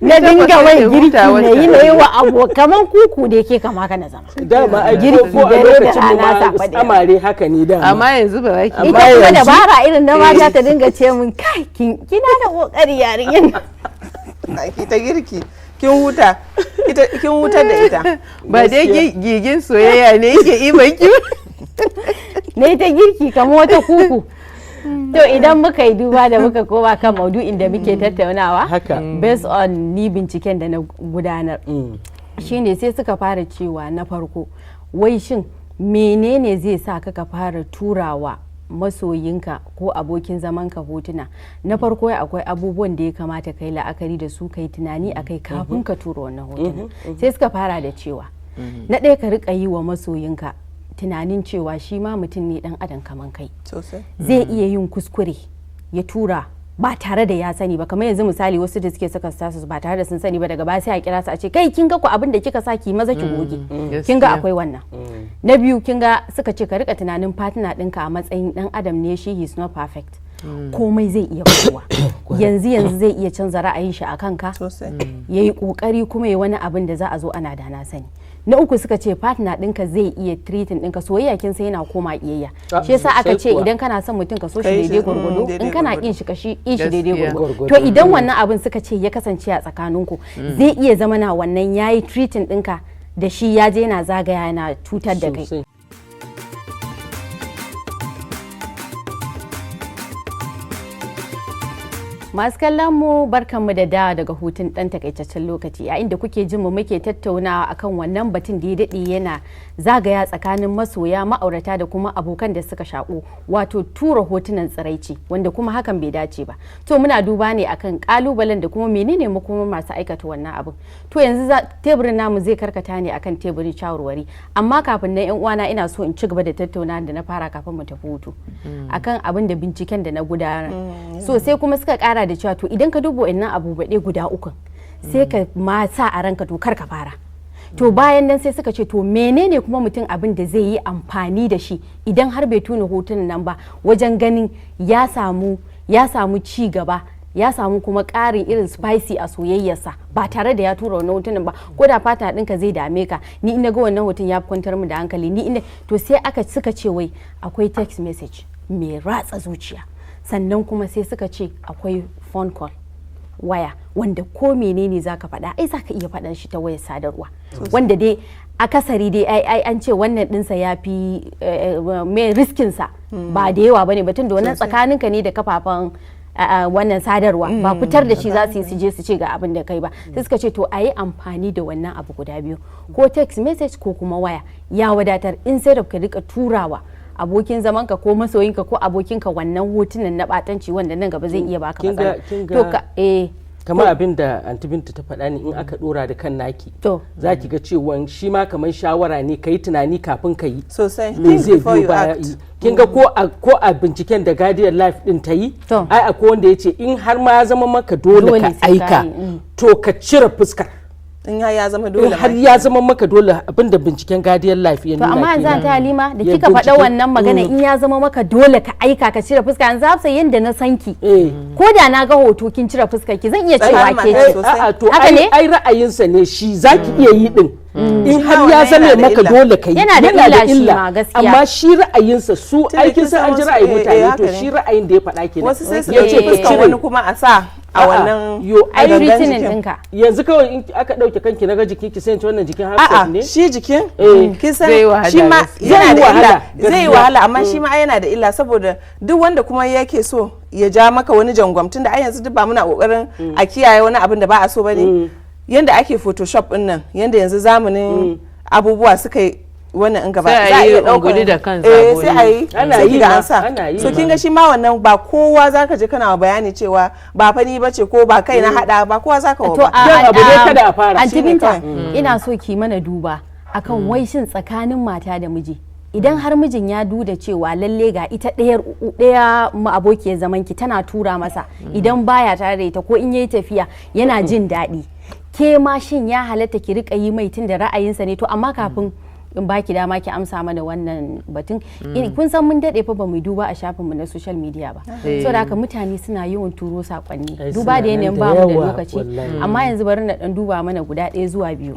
S1: na dinga mai girki na yi wa abu kaman kuku da yake kama ka na zama
S4: dama a girki ko a lokacin ma amare haka ne dama
S2: amma yanzu ba za ki
S1: ita kuma dabara irin na mata ta dinga ce mun kai kina da kokari yarinyar
S3: ki ta girki kin huta da ita
S2: ba dai gigin soyayya ne yake iban ki
S1: ne ta girki kamar wata kuku to idan muka yi duba da muka koma kan maudu'in da muke tattaunawa based on ni binciken da na gudanar shine sai suka fara cewa na farko wai shin menene zai sa ka fara turawa masoyinka ko abokin zamanka hotuna na farko akwai abubuwan da ya kamata kai la'akari da su kai tunani akai kafin ka tura wannan hotuna sai suka fara da cewa na ɗaya ka rika yi wa masoyinka tunanin cewa shi ma mutum ne dan adam kaman kai zai iya yin kuskure ya tura ba tare da ya sani ba kamar yanzu misali wasu da suke saka status ba tare da sun sani ba daga baya sai a kira su a ce kai kin ga ku abin da kika saki maza ki goge kin ga akwai wannan na biyu kin ga suka ce ka rika tunanin partner ɗinka a matsayin dan adam ne shi is not perfect komai zai iya fitowa yanzu zai iya canza ra'ayin shi a kanka yayi kokari kuma ya wani abin da za a zo ana da na sani na uku suka ce partner ɗinka zai iya treating ɗinka soyayya kin sai yana koma iyayya shi yasa aka ce idan kana son mutum ka so shi daidai gwargwado in kana kin shi ka shi daidai gwargwado to idan wannan abin suka ce ya kasance a tsakaninku zai iya zama na wannan yayi treating ɗinka da shi ya je yana zagaya yana cutar da kai Masu kallon mu barkanmu da dawa daga hutun dan takaitaccen lokaci a inda kuke jin mu muke tattaunawa akan wannan batun da ya dade yana zagaya tsakanin masoya ma'aurata da kuma abokan da suka shaku wato tura hotunan tsiraici wanda kuma hakan bai dace ba. To muna duba ne akan kalubalen da kuma menene mu kuma masu aikata wannan abin. To yanzu teburin namu zai karkata ne akan teburin shawarwari amma kafin nan yan uwana ina so in ci gaba da tattaunawa da na fara kafin mu tafi hutu akan abin da binciken da na gudanar. So sai kuma suka kara da cewa to idan ka dubo innan abu baɗe guda uku sai ka ma sa a ranka to kar ka fara. To bayan nan sai suka ce to menene kuma mutum abin da zai yi amfani da shi idan har bai tuna hotunan nan ba wajen ganin ya samu ci gaba ya samu kuma ƙarin irin spicy a soyayyarsa ba tare da ya tura wannan hotunan ba ko da fata ɗinka zai dame ka ni ina ga wannan hoton ya kwantar mu da hankali ni ina to sai suka ce wai akwai text message mai ratsa zuciya sannan kuma sai suka ce akwai phone call waya wanda ko menene zaka faɗa ai zaka iya faɗan shi ta wayar sadarwa wanda dai akasari dai ai an ce wannan ɗinsa ya fi mai riskinsa ba da yawa bane batun da wannan tsakaninka ne da kafafen wannan sadarwa ba fitar da shi za su yi su je su ce ga abin da kai ba sai suka ce to a yi amfani da wannan abu guda biyu ko text message ko kuma waya ya wadatar in sai da ka rika turawa abokin zamanka ko masoyinka ko abokinka wannan hotunan na batanci wanda nan gaba zai iya baka matsala to
S4: kamar abin da Aunty Binta ta faɗa ne in aka dora da kan naki za ki ga cewa shi ma kamar shawara ne ka yi tunani kafin ka yi
S3: sosai
S4: me zai biyo baya kin ga ko a binciken da Guardian Life din ta yi ai akwai wanda ya ce in har ma ya zama maka dole ka aika to ka cire fuskar
S3: in ya zama dole
S4: har ya zama maka dole abinda binciken Guardian Life ya nuna.
S1: To amma yanzu ta Halima da kika faɗa wannan magana in ya zama maka dole ka aika ka cire fuska yanzu hafsa yanda na san ki ko da na ga hoto kin cire fuskar ki zan iya cewa ke ce
S4: to ai ra'ayinsa ne shi zaki iya yi din in har ya zame maka dole ka yi
S1: yana da illa
S4: amma shi ra'ayinsa su aikin sa an ji ra'ayin mutane to shi ra'ayin da ya faɗa kenan
S3: wasu sai su ce fuskar wani kuma a sa a wannan
S1: ɗinka
S4: yanzu kawai in aka ɗauke kanki na ga jikin ki sai wannan jikin Hafsat ne
S3: shi jikin kin san shi ma yana da illa zai yi wahala amma shi ma yana da illa saboda duk wanda kuma yake so ya ja maka wani jangwam tunda ai yanzu duk ba muna kokarin a kiyaye wani abin da ba a so bane yanda ake photoshop din nan yanda yanzu zamanin abubuwa suka yi wannan in gaba
S2: za a yi unguli da kansa
S3: sai a yi
S4: ana yi
S3: ga ansa so kin ga shi ma wannan ba kowa zaka je kana bayani cewa ba fa ni bace ko ba kai na hada ba kowa zaka wa ba
S4: abu ne kada a fara
S1: Aunty Binta ina so ki mana duba akan wai shin tsakanin mata da miji idan har mijin ya duda cewa lalle ga ita ɗaya mu abokiyar zaman ki tana tura masa idan baya tare da ita ko in yayi tafiya yana jin daɗi ke ma shin ya halatta ki rika yi mai tun da ra'ayinsa ne to amma kafin in baki dama ki amsa mana wannan batun kun san mun dade fa ba mu duba a shafinmu na social media ba saboda haka mutane suna yawan turo sakonni duba da yanayin ba mu da lokaci amma yanzu bari na dan duba mana guda ɗaya zuwa biyu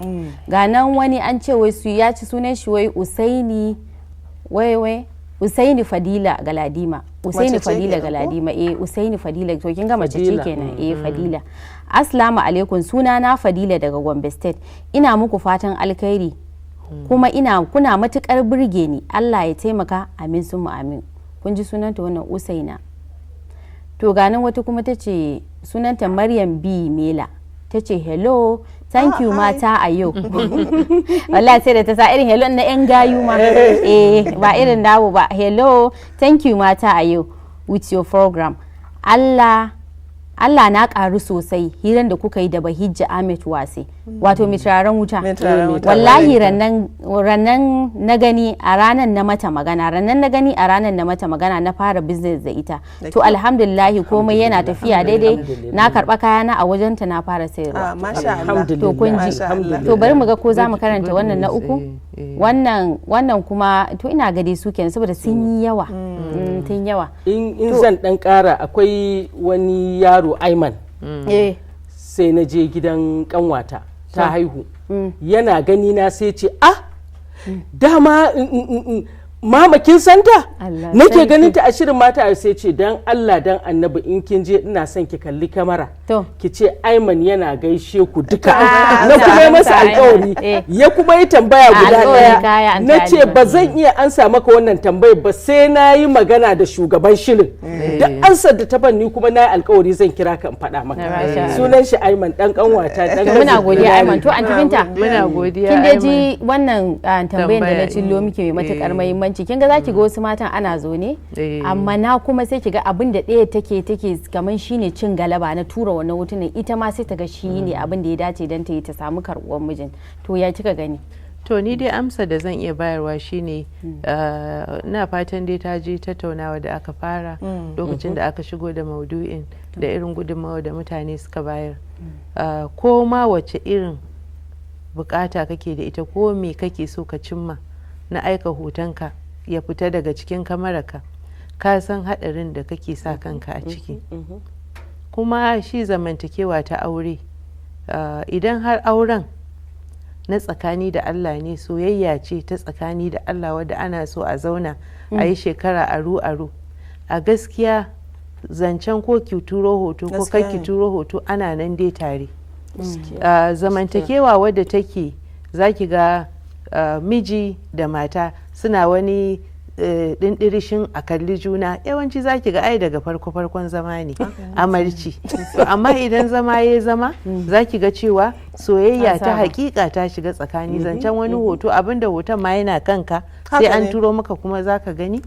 S1: ga nan wani an ce wai su ya ci sunan shi wai Usaini Fadila Galadima Usaini Fadila Galadima Usaini Fadila to kin ga mace ce kenan Fadila Assalamu alaikum suna na Fadila daga Gombe State ina muku fatan alkhairi kuma kuna matukar burge ni Allah ya taimaka amin sun amin kun ji sunanta wannan Usaina to ganin wata kuma tace sunanta Maryam B Mela tace hello thank you mata a yau wallahi sai da ta sa irin hello na yan gayu ma ba irin dawo ba hello thank you mata a yau with your program Allah na karu sosai hiran da kuka yi da Bahijja Ahmed Wase wato mai turaren wuta wallahi rannan na gani a ranar na mata magana na fara business da ita to alhamdulillah komai yana tafiya daidai na karba kayana a wajenta na fara sayarwa to kun ji to bari mu ga ko za mu karanta wannan na uku wannan kuma to ina ga dai su kenan saboda sun yi yawa
S4: in zan dan kara akwai wani yaro Aiman sai na je gidan kanwata ta haihu yana gani na sai ce dama mama kin santa nake ganin ta a shirin mata sai ce dan Allah dan annabi in kin je ina son ki kalli kamera ki ce Aiman yana gaishe ku duka na kuma masa alƙawari ya kuma yi tambaya guda daya na ce ba zan iya ansa maka wannan tambayar ba sai na yi magana da shugaban shirin da ansar da ta ban ni kuma na yi alƙawari zan kira ka in faɗa maka sunan shi Aiman dan kanwata dan
S1: muna godiya Aiman to anti Binta
S2: muna godiya
S1: kin ji wannan tambayar da na cillo muke mai matukar muhimmanci kin ga zaki ga wasu matan ana zo ne amma na kuma sai ki ga abin da ɗaya take kaman shine cin galaba na tura wannan hotunan ita ma sai ta ga shine abin da ya dace dan ta yi ta samu karɓuwar mijin to ya kika gani
S2: to ni dai amsa da zan iya bayarwa shine ina fatan dai ta je tattaunawa da aka fara lokacin da aka shigo da maudu'in da irin gudunmawa da mutane suka bayar ko ma wace irin bukata kake da ita ko me kake so ka cimma na aika hotonka ya fita daga cikin kamararka ka san hadarin da kake sa kanka a ciki kuma shi zamantakewa ta aure idan har auren na tsakani da Allah ne soyayya ce ta tsakani da Allah wadda ana so a zauna a yi shekara aru-aru a gaskiya zancen ko ki turo hoto ko kai ki turo hoto ana nan dai tare zamantakewa wadda take zaki ga miji da mata suna wani dindirishin a kalli juna yawanci zaki ga ai daga farkon zama ne amarci to amma idan zama ya zama zaki ga cewa soyayya ta hakika ta shiga tsakani zancen wani hoto abinda hoton ma yana kanka sai an turo maka kuma zaka gani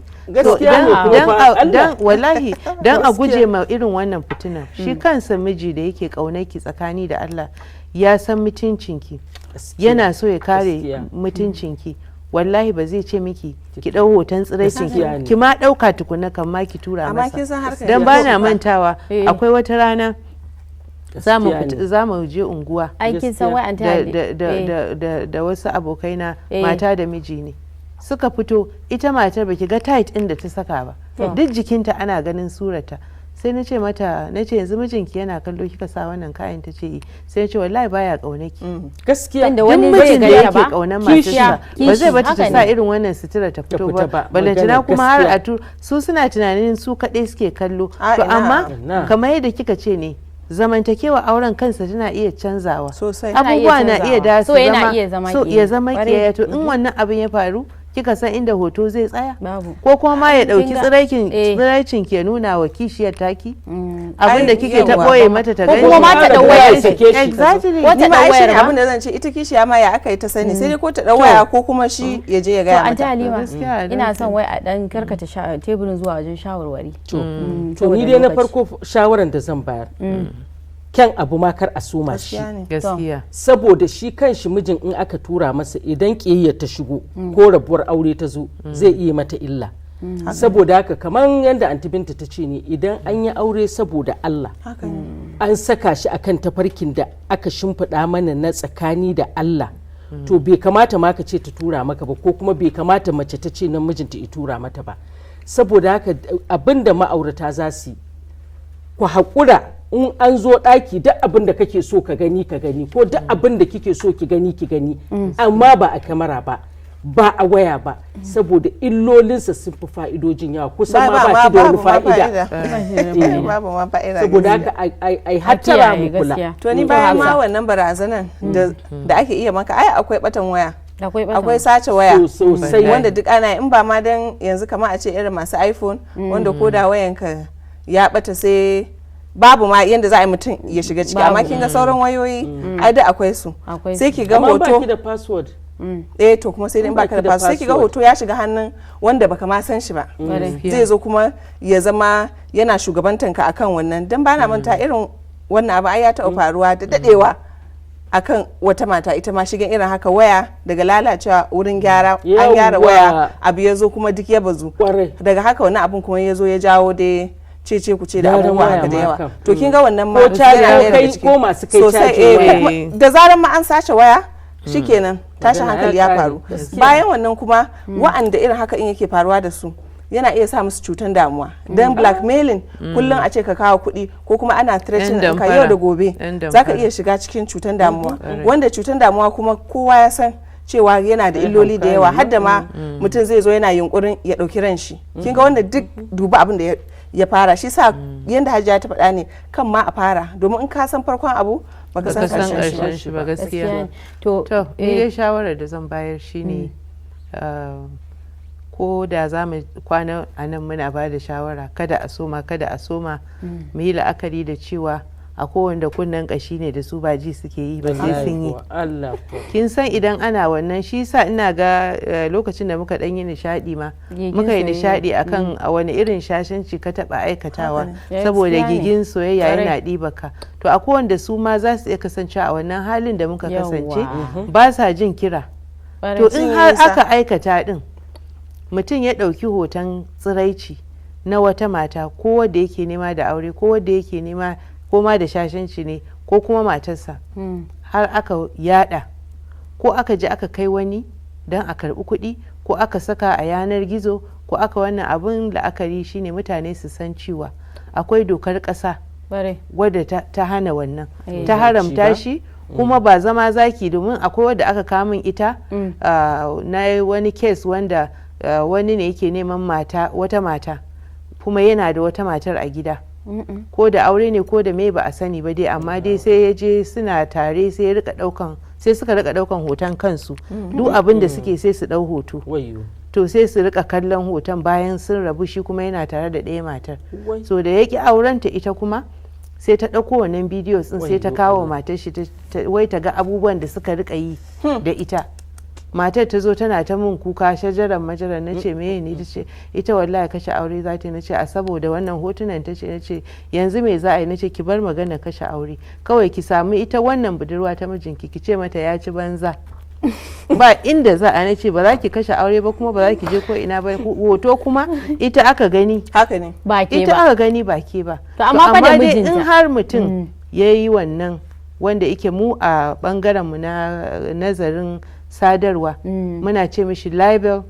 S2: wallahi dan a guje ma irin wannan fitina shi kansa miji da yake kaunaki tsakani da Allah ya san mutuncinki yana so ya kare mutuncinki wallahi ba zai ce miki ki dau hoton tsiraicin ki ma dauka tukuna kan ma ki tura masa dan bana mantawa akwai wata rana za mu je unguwa da wasu abokaina mata da miji ne suka fito ita matar baki ga tight din da ta saka ba duk jikinta ana ganin surata sai na ce mata na ce yanzu mijinki yana kallo kika sa wannan kayan ta ce sai na ce wallahi baya kaunaki
S4: gaskiya
S1: da wani zai ga
S2: yake kaunar matarsa ba zai bata ta sa irin wannan sutura ta fito ba balantana kuma har a su suna tunanin su kaɗai suke kallo to amma kamar yadda kika ce ne zamantakewa auren kansa tana iya canzawa abubuwa na iya da su ya zama kiyaya to in wannan abin ya faru kika san inda hoto zai tsaya ko kuma ma ya dauki tsiraicin ke nuna wa kishiyar taki abinda kike ta boye mata ta gani
S1: ko kuma ma ta dau waya sake shi
S3: exactly wata dau wayar ma abinda zan ce ita kishiya ma ya aka yi ta sani sai dai ko ta dau waya ko kuma shi ya je ya ga mata
S1: to Halima ina son wai a dan karkata teburin zuwa wajen shawarwari
S4: to ni dai na farko shawaran da zan bayar kyan abu ma kar a soma shi
S2: gaskiya
S4: saboda shi kan shi mijin in aka tura masa idan ƙiyayya ta shigo ko rabuwar aure ta zo zai iya mata illa saboda haka kamar yadda anti Binta ta ce ne idan an yi aure saboda Allah an saka shi akan tafarkin da aka shimfiɗa mana na tsakani da Allah to bai kamata ma ka ce ta tura maka ba ko kuma bai kamata mace ta ce mijinta ya tura mata ba saboda haka abinda ma'aurata za su yi ku haƙura in an zo ɗaki duk abin da kake so ka gani ko duk abin da kike so ki gani amma ba a kamera ba a waya ba saboda illolinsa sun fi fa'idojin yawa kusan ma ba ki da wani fa'ida saboda haka ai hattara mu kula
S3: to ni bayan ma wannan barazanan da ake iya maka ai akwai batan waya akwai sace waya sosai wanda duk ana in ba ma dan yanzu kamar a ce irin masu iPhone wanda ko da wayanka ya bata sai babu ma yanda za a yi mutum ya shiga ciki amma kin ga sauran wayoyi ai da akwai su sai ki ga hoto
S4: amma baki da password
S3: to kuma sai in baka da password sai ki ga hoto ya shiga hannun wanda baka ma san shi ba zai zo kuma ya zama yana shugabantanka akan wannan dan bana manta irin wannan abu ai ya taɓa faruwa da dadewa akan wata mata ita ma shigen irin haka waya daga lalacewa wurin gyara an gyara waya abu ya zo kuma duk ya bazu daga haka wannan abun kuma ya zo ya jawo dai cece ku ce da abubuwa haka da yawa to kin ga wannan ma
S4: ko masu kai caji
S3: da zaran ma an sace waya shikenan tashin hankali ya faru bayan wannan kuma wa'anda irin haka in yake faruwa da su yana iya sa musu cutan damuwa dan blackmailing kullum a ce ka kawo kuɗi ko kuma ana threatening ka yau da gobe zaka iya shiga cikin cutan damuwa wanda cutan damuwa kuma kowa ya san cewa yana da illoli da yawa, har da ma mutum zai zo yana yunkurin ya ɗauki ran shi. Kin ga wanda duk duba abin da ya fara, shi sa yanda Hajiya ta faɗa ne kan ma a fara, domin in ka san farkon abu baka san karshen shi ba.
S2: Gaskiya. To ni dai shawarar da zan bayar shine ko da za mu kwana a nan muna ba da shawara kada a soma mu yi la'akari da cewa a kowanda kunnen kashi ne da su ba ji suke yi ba sai sun yi. Kin san idan ana wannan, shi sa ina ga lokacin da muka dan yi nishadi ma muka yi nishadi akan a wani irin shashanci ka taba aikatawa saboda gigin soyayya yana ɗibaka. To a kowanda su ma za su iya kasance a wannan halin da muka kasance ba sa jin kira. To in har aka aikata din mutum ya ɗauki hoton tsiraici na wata mata ko wadda yake nema da aure ko wadda yake nema ko ma da shashanci ne ko kuma matarsa har aka yada ko aka je aka kai wani don a karbi kuɗi ko aka saka a yanar gizo ko aka wannan abin la'akari shine mutane su san cewa akwai dokar ƙasa wadda ta hana wannan, ta haramta shi. Kuma ba zama zaki, domin akwai wadda aka kamun ita na wani kes wanda wani ne yake neman wata mata kuma yana da wata matar a gida ko da aure ne ko da me ba a sani ba dai, amma dai sai ya je suna tare sai suka rika daukan hoton kansu duk abin da suke sai su dau hoto, to sai su rika kallon hoton bayan sun rabu, shi kuma yana tare da ɗaya matar. So da yaki aurenta ita kuma sai ta ɗauko wannan bidiyo din sai ta kawo matar shi wai ta ga abubuwan da suka rika yi da ita. Matar ta zo tana ta mun kuka shajaran majaran, na ce meye ne, ta ce ita wallahi kashe aure za ta yi. Na ce a saboda wannan hotunan, ta ce, na ce yanzu me za a yi, na ce ki bar magana kashe aure, kawai ki samu ita wannan budurwa ta mijinki ki ce mata ya ci banza ba inda za a, na ce ba za ki kashe aure ba kuma ba za ki je ko ina ba, hoto kuma ita aka gani, haka ne ba ke ba, ita aka gani ba ke ba. To amma dai in har mutum ya yi wannan, wanda yake mu a bangaren mu na nazarin sadarwa muna ce mishi libel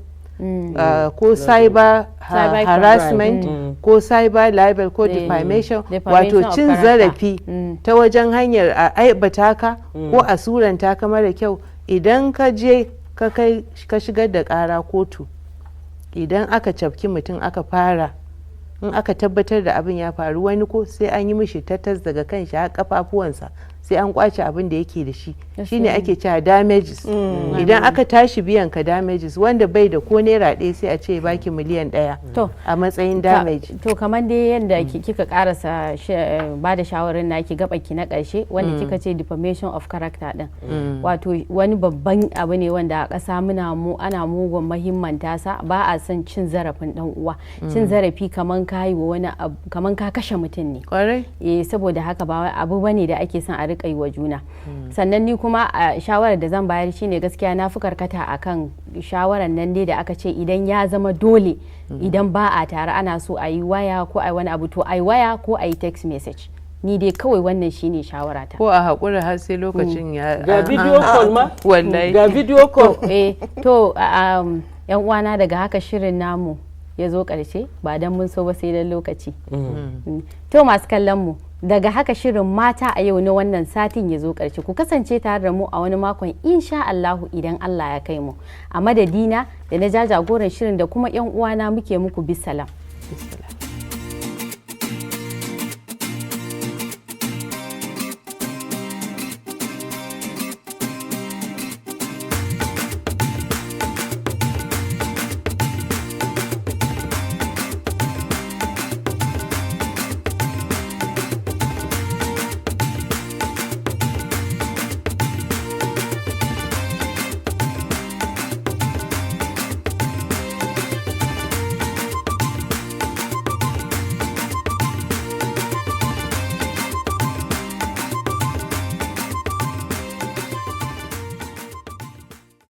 S2: ko cyber harassment ko cyber libel ko defamation, wato cin zarafi ta wajen hanyar a aibata ka ko a suranta ka mara kyau. Idan ka je ka shigar da kara kotu, idan aka cafki mutum aka fara, in aka tabbatar da abin ya faru, wani ko sai an yi mishi tattas daga kan shi har kafafuwansa, sai an kwace abin da yake da shi, shine ake cewa damages. Idan aka tashi biyan ka damages, wanda bai da ko naira ɗaya sai a ce baki miliyan ɗaya a matsayin damage.
S1: To kamar dai yadda kika karasa ba da shawarar naki gabaki na ƙarshe wanda kika ce defamation of character din, wato wani babban abu ne wanda a ƙasa ana mugun mahimmanta sa, ba a son cin zarafin dan uwa. Cin zarafi kaman ka yi wa wani abu, kaman ka kashe mutum ne. Saboda haka ba abu bane da ake son a rika yi wa juna. Sannan ni kuma a shawarar da zan bayar shine gaskiya na fi karkata akan shawarar nan dai da aka ce idan ya zama dole, idan ba a tare ana so a yi waya ko a yi wani abu, to a yi waya ko a yi text message. Ni dai kawai wannan shine shawarata. Ko
S2: a haƙura har sai lokacin ya
S4: ga video call ma,
S2: wallahi
S4: ga video call.
S1: To yan uwana, daga haka shirin namu ya zo ƙarshe, ba dan mun so ba sai dan lokaci. To masu kallon mu, daga haka shirin mata a yau na wannan satin ya zo ƙarshe. Ku kasance tare da mu a wani makon insha Allahu idan Allah ya kai mu. A madadina da na jagoran shirin da kuma yan uwana muke muku bisalam.